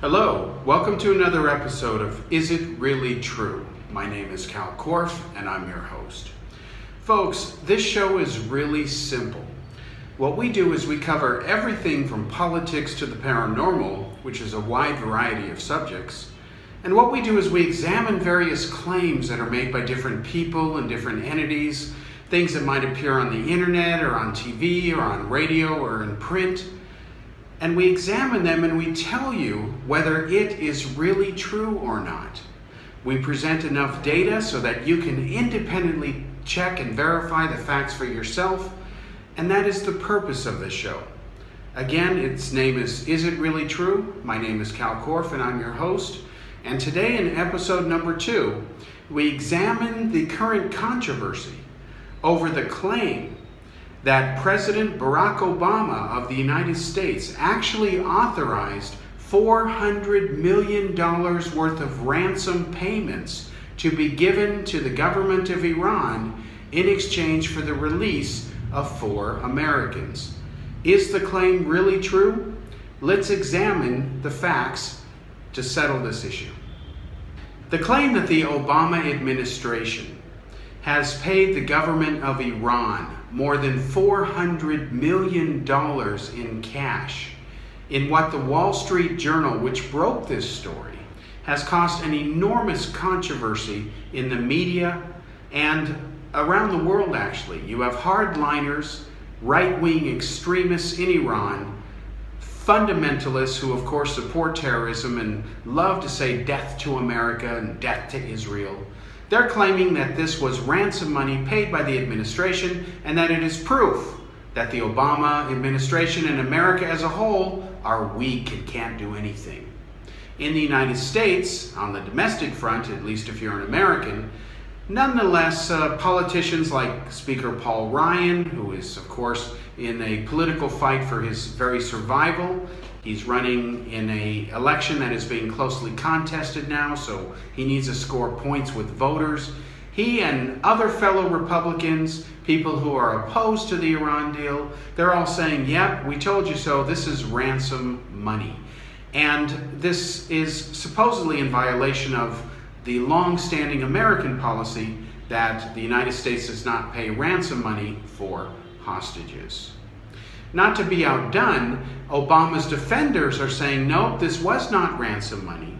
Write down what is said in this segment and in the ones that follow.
Hello, welcome to another episode of Is It Really True? My name is Kal Korff and I'm your host. Folks, this show is really simple. What we do is we cover everything from politics to the paranormal, which is a wide variety of subjects. And what we do is we examine various claims that are made by different people and different entities, things that might appear on the internet or on TV or on radio or in print. And we examine them and we tell you whether it is really true or not. We present enough data so that you can independently check and verify the facts for yourself, and that is the purpose of this show. Again, its name is It Really True? My name is Kal Korff and I'm your host. And today in episode number 2, we examine the current controversy over the claim that President Barack Obama of the United States actually authorized $400 million worth of ransom payments to be given to the government of Iran in exchange for the release of 4 Americans. Is the claim really true? Let's examine the facts to settle this issue. The claim that the Obama administration has paid the government of Iran more than $400 million in cash in what the Wall Street Journal, which broke this story, has caused an enormous controversy in the media and around the world, actually. You have hardliners, right-wing extremists in Iran, fundamentalists who, of course, support terrorism and love to say death to America and death to Israel. They're claiming that this was ransom money paid by the administration and that it is proof that the Obama administration and America as a whole are weak and can't do anything. In the United States, on the domestic front, at least if you're an American, nonetheless, politicians like Speaker Paul Ryan, who is, of course, in a political fight for his very survival. He's running in an election that is being closely contested now, so he needs to score points with voters. He and other fellow Republicans, people who are opposed to the Iran deal, they're all saying, yep, we told you so, this is ransom money. And this is supposedly in violation of the long-standing American policy that the United States does not pay ransom money for hostages. Not to be outdone, Obama's defenders are saying, no, this was not ransom money,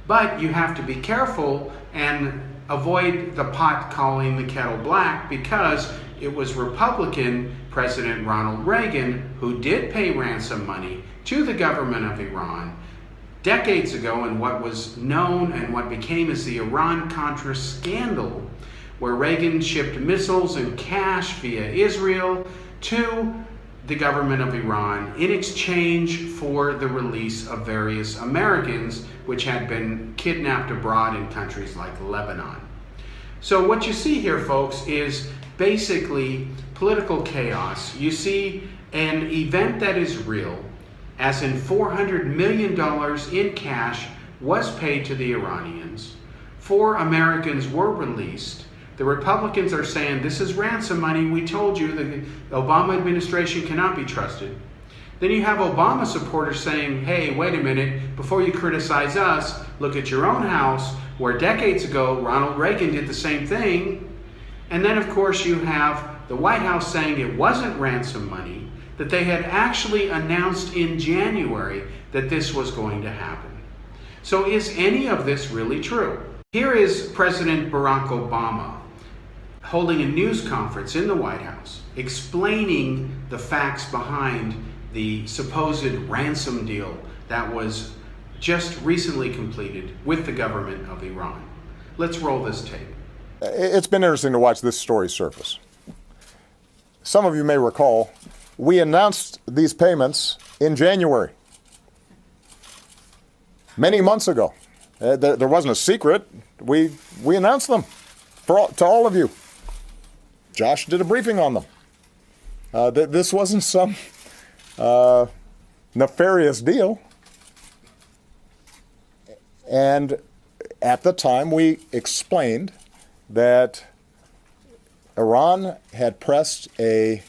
but you have to be careful and avoid the pot calling the kettle black, because it was Republican President Ronald Reagan who did pay ransom money to the government of Iran decades ago in what was known and what became as the Iran-Contra scandal, where Reagan shipped missiles and cash via Israel to the government of Iran in exchange for the release of various Americans which had been kidnapped abroad in countries like Lebanon. So what you see here, folks, is basically political chaos. You see an event that is real, as in $400 million in cash was paid to the Iranians. 4 Americans were released. The Republicans are saying, this is ransom money. We told you the Obama administration cannot be trusted. Then you have Obama supporters saying, hey, wait a minute, before you criticize us, look at your own house, where decades ago Ronald Reagan did the same thing. And then, of course, you have the White House saying it wasn't ransom money, that they had actually announced in January that this was going to happen. So is any of this really true? Here is President Barack Obama holding a news conference in the White House, explaining the facts behind the supposed ransom deal that was just recently completed with the government of Iran. Let's roll this tape. It's been interesting to watch this story surface. Some of you may recall, we announced these payments in January, many months ago. There wasn't a secret. We announced them to all of you. Josh did a briefing on them. This wasn't some nefarious deal. And at the time, we explained that Iran had pressed a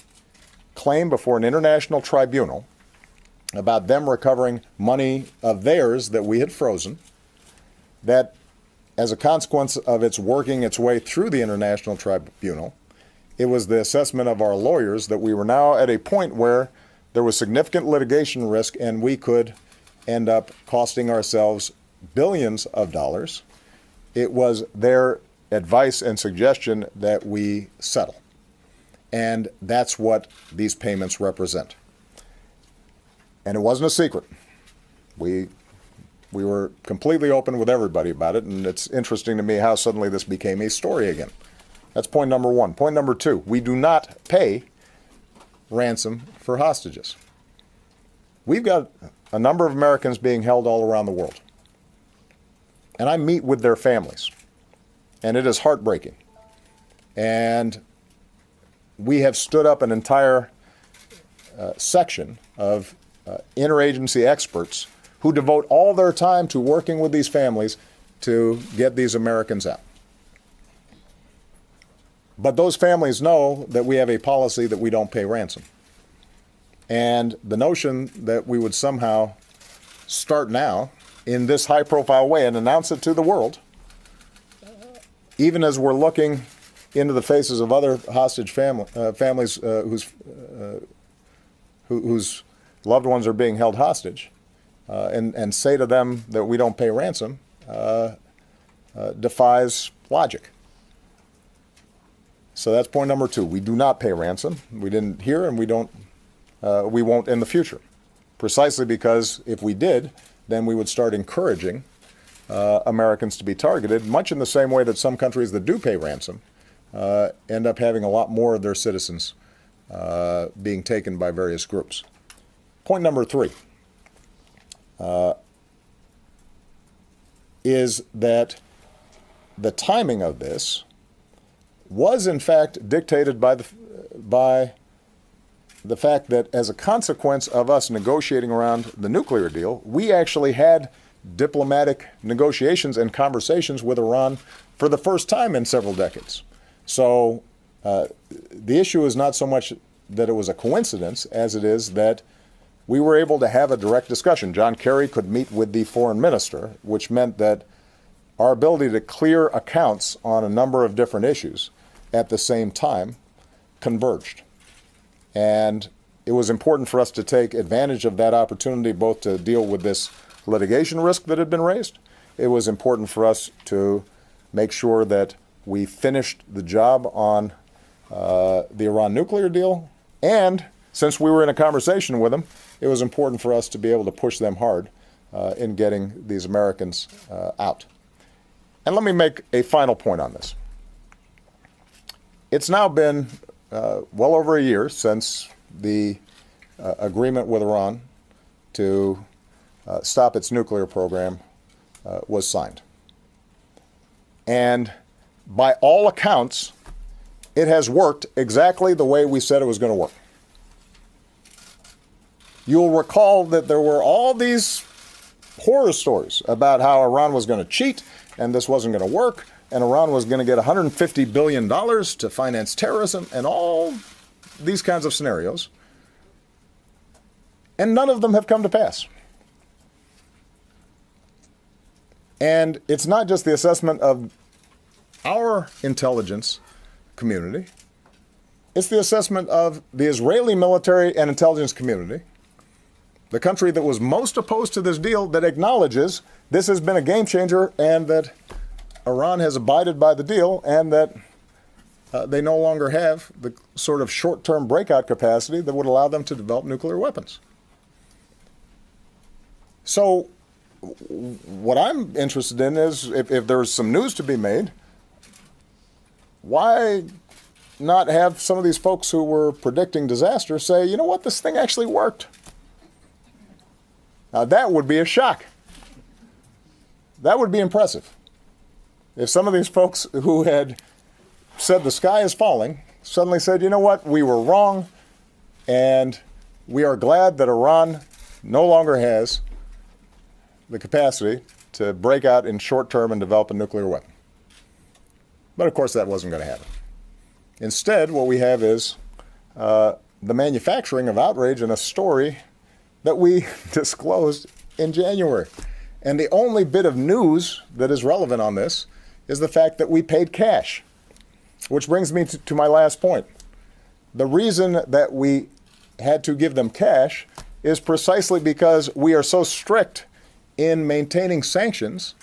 claim before an international tribunal about them recovering money of theirs that we had frozen, that as a consequence of its working its way through the International Tribunal, it was the assessment of our lawyers that we were now at a point where there was significant litigation risk and we could end up costing ourselves billions of dollars. It was their advice and suggestion that we settle. And that's what these payments represent. And it wasn't a secret. We were completely open with everybody about it, and it's interesting to me how suddenly this became a story again. That's point number one. Point number two, we do not pay ransom for hostages. We've got a number of Americans being held all around the world. And I meet with their families, and it is heartbreaking. And we have stood up an entire section of interagency experts who devote all their time to working with these families to get these Americans out. But those families know that we have a policy that we don't pay ransom. And the notion that we would somehow start now in this high-profile way and announce it to the world, even as we're looking into the faces of other hostage families whose loved ones are being held hostage, and say to them that we don't pay ransom, defies logic. So that's point number two. We do not pay ransom. We didn't here, and we won't in the future. Precisely because if we did, then we would start encouraging Americans to be targeted, much in the same way that some countries that do pay ransom end up having a lot more of their citizens being taken by various groups. Point number three is that the timing of this was in fact dictated by the fact that as a consequence of us negotiating around the nuclear deal, we actually had diplomatic negotiations and conversations with Iran for the first time in several decades. So the issue is not so much that it was a coincidence as it is that we were able to have a direct discussion. John Kerry could meet with the foreign minister, which meant that our ability to clear accounts on a number of different issues at the same time converged. And it was important for us to take advantage of that opportunity, both to deal with this litigation risk that had been raised. It was important for us to make sure that we finished the job on the Iran nuclear deal. And since we were in a conversation with them, it was important for us to be able to push them hard in getting these Americans out. And let me make a final point on this. It's now been well over a year since the agreement with Iran to stop its nuclear program was signed. And by all accounts, it has worked exactly the way we said it was going to work. You'll recall that there were all these horror stories about how Iran was going to cheat and this wasn't going to work, and Iran was going to get $150 billion to finance terrorism and all these kinds of scenarios. And none of them have come to pass. And it's not just the assessment of our intelligence community. It's the assessment of the Israeli military and intelligence community, the country that was most opposed to this deal, that acknowledges this has been a game changer and that Iran has abided by the deal and that they no longer have the sort of short-term breakout capacity that would allow them to develop nuclear weapons. So what I'm interested in is if there's some news to be made, why not have some of these folks who were predicting disaster say, you know what, this thing actually worked? Now that would be a shock. That would be impressive. If some of these folks who had said the sky is falling suddenly said, you know what, we were wrong, and we are glad that Iran no longer has the capacity to break out in short term and develop a nuclear weapon. But of course that wasn't going to happen. Instead, what we have is the manufacturing of outrage and a story that we disclosed in January. And the only bit of news that is relevant on this is the fact that we paid cash, which brings me to my last point. The reason that we had to give them cash is precisely because we are so strict in maintaining sanctions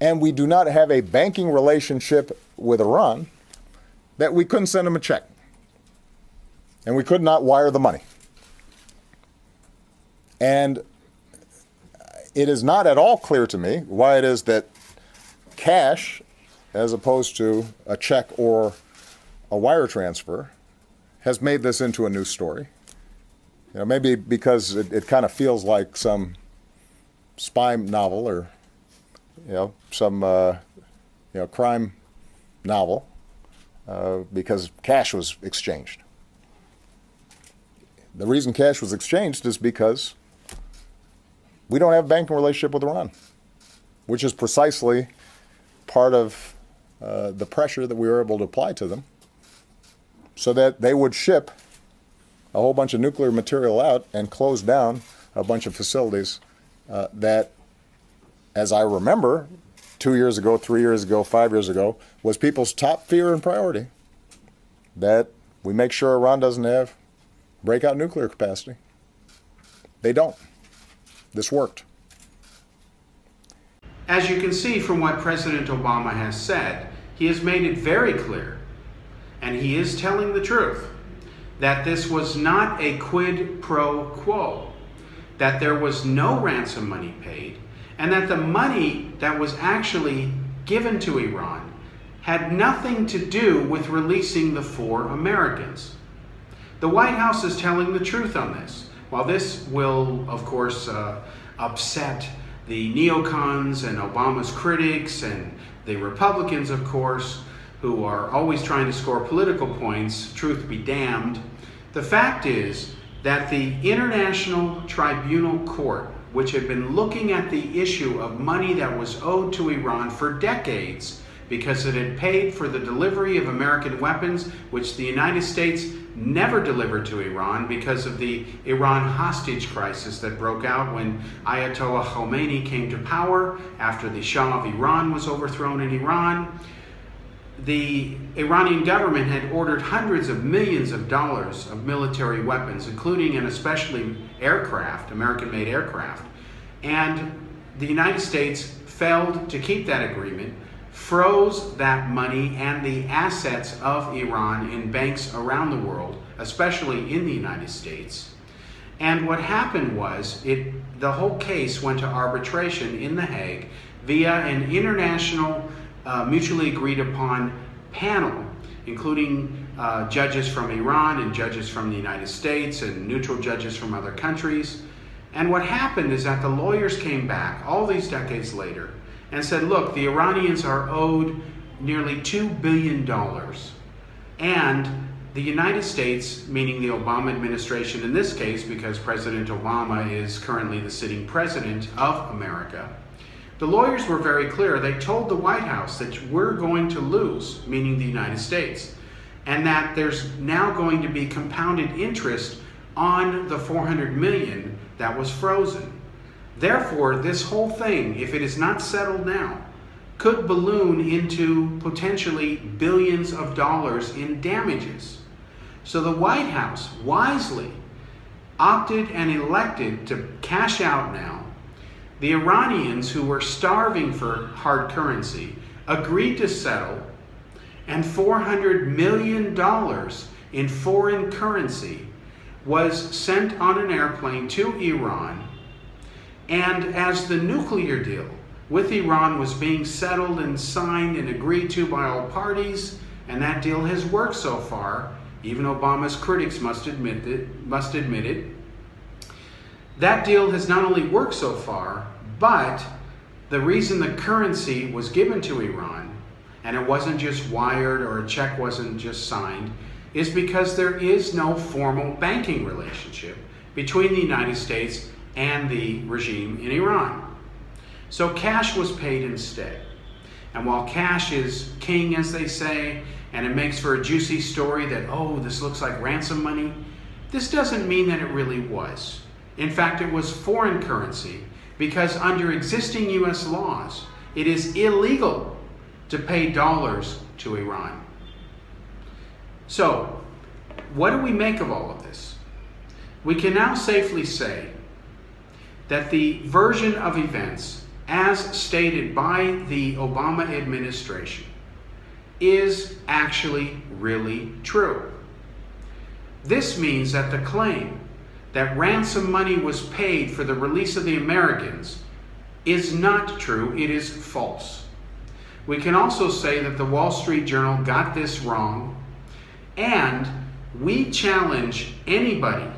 and we do not have a banking relationship with Iran that we couldn't send them a check. And we could not wire the money. And it is not at all clear to me why it is that cash, as opposed to a check or a wire transfer, has made this into a news story. You know, maybe because it kind of feels like some spy novel or, some, crime novel, because cash was exchanged. The reason cash was exchanged is because we don't have a banking relationship with Iran, which is precisely part of the pressure that we were able to apply to them so that they would ship a whole bunch of nuclear material out and close down a bunch of facilities that, as I remember, 2 years ago, 3 years ago, 5 years ago, was people's top fear and priority, that we make sure Iran doesn't have breakout nuclear capacity. They don't. This worked. As you can see from what President Obama has said, he has made it very clear, and he is telling the truth, that this was not a quid pro quo, that there was no ransom money paid, and that the money that was actually given to Iran had nothing to do with releasing the 4 Americans. The White House is telling the truth on this. While this will, of course, upset the neocons and Obama's critics and the Republicans, of course, who are always trying to score political points, truth be damned, the fact is that the International Tribunal Court, which had been looking at the issue of money that was owed to Iran for decades because it had paid for the delivery of American weapons, which the United States never delivered to Iran because of the Iran hostage crisis that broke out when Ayatollah Khomeini came to power after the Shah of Iran was overthrown in Iran. The Iranian government had ordered hundreds of millions of dollars of military weapons, including and especially aircraft, American-made aircraft. And the United States failed to keep that agreement, froze that money and the assets of Iran in banks around the world, especially in the United States. And what happened was, the whole case went to arbitration in The Hague via an international mutually agreed upon panel, including judges from Iran and judges from the United States and neutral judges from other countries. And what happened is that the lawyers came back all these decades later and said, look, the Iranians are owed nearly $2 billion. And the United States, meaning the Obama administration in this case, because President Obama is currently the sitting president of America, the lawyers were very clear. They told the White House that we're going to lose, meaning the United States, and that there's now going to be compounded interest on the $400 million that was frozen. Therefore, this whole thing, if it is not settled now, could balloon into potentially billions of dollars in damages. So the White House wisely opted and elected to cash out now. The Iranians, who were starving for hard currency, agreed to settle, and $400 million in foreign currency was sent on an airplane to Iran. And as the nuclear deal with Iran was being settled and signed and agreed to by all parties, and that deal has worked so far, even Obama's critics must admit it, that deal has not only worked so far, but the reason the currency was given to Iran, and it wasn't just wired or a check wasn't just signed, is because there is no formal banking relationship between the United States and the regime in Iran. So cash was paid instead. And while cash is king, as they say, and it makes for a juicy story that, oh, this looks like ransom money, this doesn't mean that it really was. In fact, it was foreign currency because under existing U.S. laws, it is illegal to pay dollars to Iran. So, what do we make of all of this? We can now safely say that the version of events as stated by the Obama administration is actually really true. This means that the claim that ransom money was paid for the release of the Americans is not true, it is false. We can also say that the Wall Street Journal got this wrong, and we challenge anybody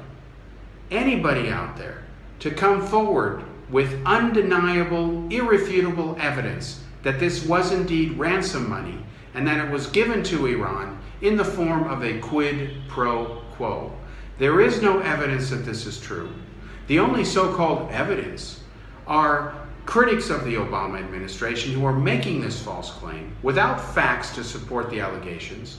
out there to come forward with undeniable, irrefutable evidence that this was indeed ransom money and that it was given to Iran in the form of a quid pro quo. There is no evidence that this is true. The only so-called evidence are critics of the Obama administration who are making this false claim without facts to support the allegations.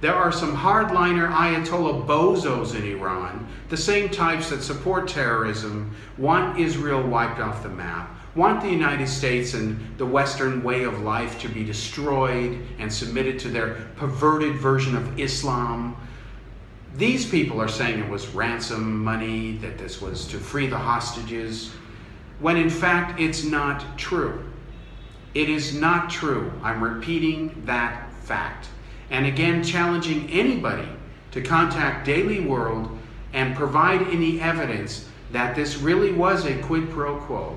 There are some hardliner Ayatollah bozos in Iran, the same types that support terrorism, want Israel wiped off the map, want the United States and the Western way of life to be destroyed and submitted to their perverted version of Islam. These people are saying it was ransom money, that this was to free the hostages, when in fact it's not true. It is not true. I'm repeating that fact. And again, challenging anybody to contact Daily World and provide any evidence that this really was a quid pro quo.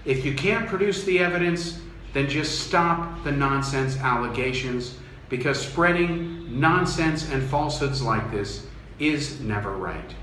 If you can't produce the evidence, then just stop the nonsense allegations, because spreading nonsense and falsehoods like this is never right.